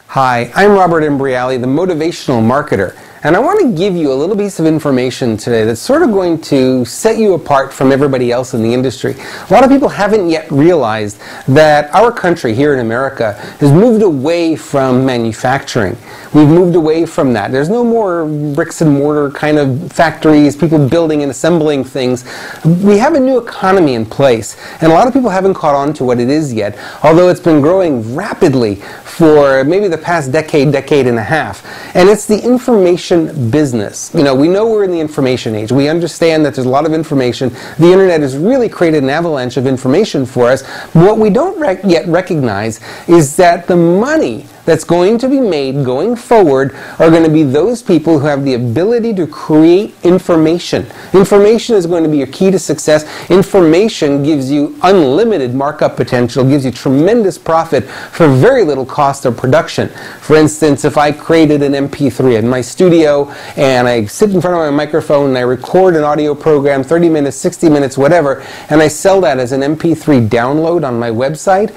Hi, I'm Robert Imbriali, the Motivational Marketer, and I want to give you a little piece of information today that's sort of going to set you apart from everybody else in the industry. A lot of people haven't yet realized that our country here in America has moved away from manufacturing. We've moved away from that. There's no more bricks and mortar kind of factories, people building and assembling things. We have a new economy in place, and a lot of people haven't caught on to what it is yet, although it's been growing rapidly for maybe the past decade and a half. And it's the information business. You know, we know we're in the information age. We understand that there's a lot of information. The internet has really created an avalanche of information for us. What we don't yet recognize is that the money that's going to be made going forward are going to be those people who have the ability to create information. Information is going to be your key to success. Information gives you unlimited markup potential, gives you tremendous profit for very little cost of production. For instance, if I created an MP3 in my studio and I sit in front of my microphone and I record an audio program, 30 minutes, 60 minutes, whatever, and I sell that as an MP3 download on my website,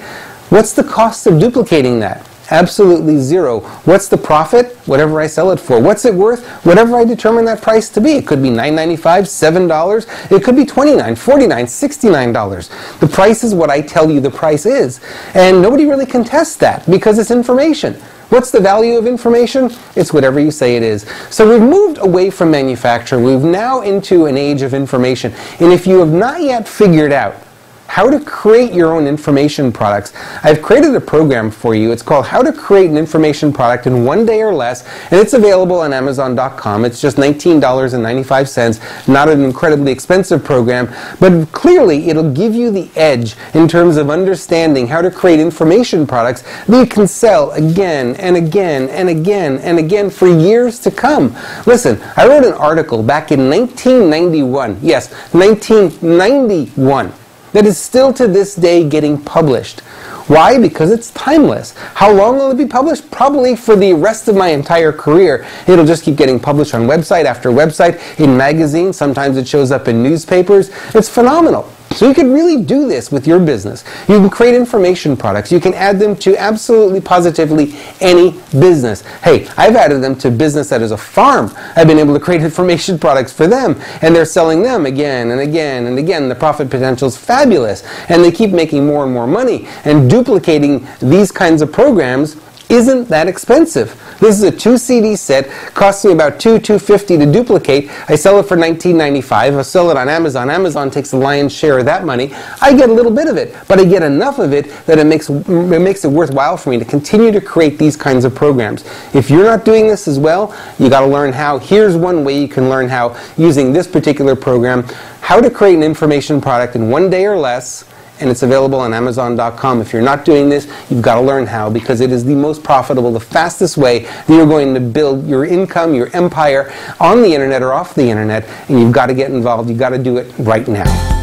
what's the cost of duplicating that? Absolutely zero. What's the profit? Whatever I sell it for. What's it worth? Whatever I determine that price to be. It could be $9.95, $7. It could be $29, $49, $69. The price is what I tell you the price is. And nobody really contests that because it's information. What's the value of information? It's whatever you say it is. So we've moved away from manufacturing. We've now into an age of information. And if you have not yet figured out how to create your own information products, I've created a program for you. It's called How to Create an Information Product in 1 Day or Less, and it's available on Amazon.com. It's just $19.95, not an incredibly expensive program, but clearly it'll give you the edge in terms of understanding how to create information products that you can sell again and again and again and again for years to come. Listen, I wrote an article back in 1991, yes, 1991, that is still to this day getting published. Why? Because it's timeless. How long will it be published? Probably for the rest of my entire career. It'll just keep getting published on website after website, in magazines. Sometimes it shows up in newspapers. It's phenomenal. So you can really do this with your business. You can create information products. You can add them to absolutely positively any business. Hey, I've added them to business that is a farm. I've been able to create information products for them, and they're selling them again and again and again. The profit potential is fabulous, and they keep making more and more money. And duplicating these kinds of programs isn't that expensive. This is a 2 CD set, costs me about $250 to duplicate. I sell it for $19.95. I sell it on Amazon. Amazon takes the lion's share of that money. I get a little bit of it, but I get enough of it that it makes it worthwhile for me to continue to create these kinds of programs. If you're not doing this as well, you got to learn how. Here's one way you can learn how using this particular program, how to create an information product in 1 day or less. And it's available on Amazon.com. If you're not doing this, you've got to learn how, because it is the most profitable, the fastest way that you're going to build your income, your empire on the internet or off the internet, and you've got to get involved. You've got to do it right now.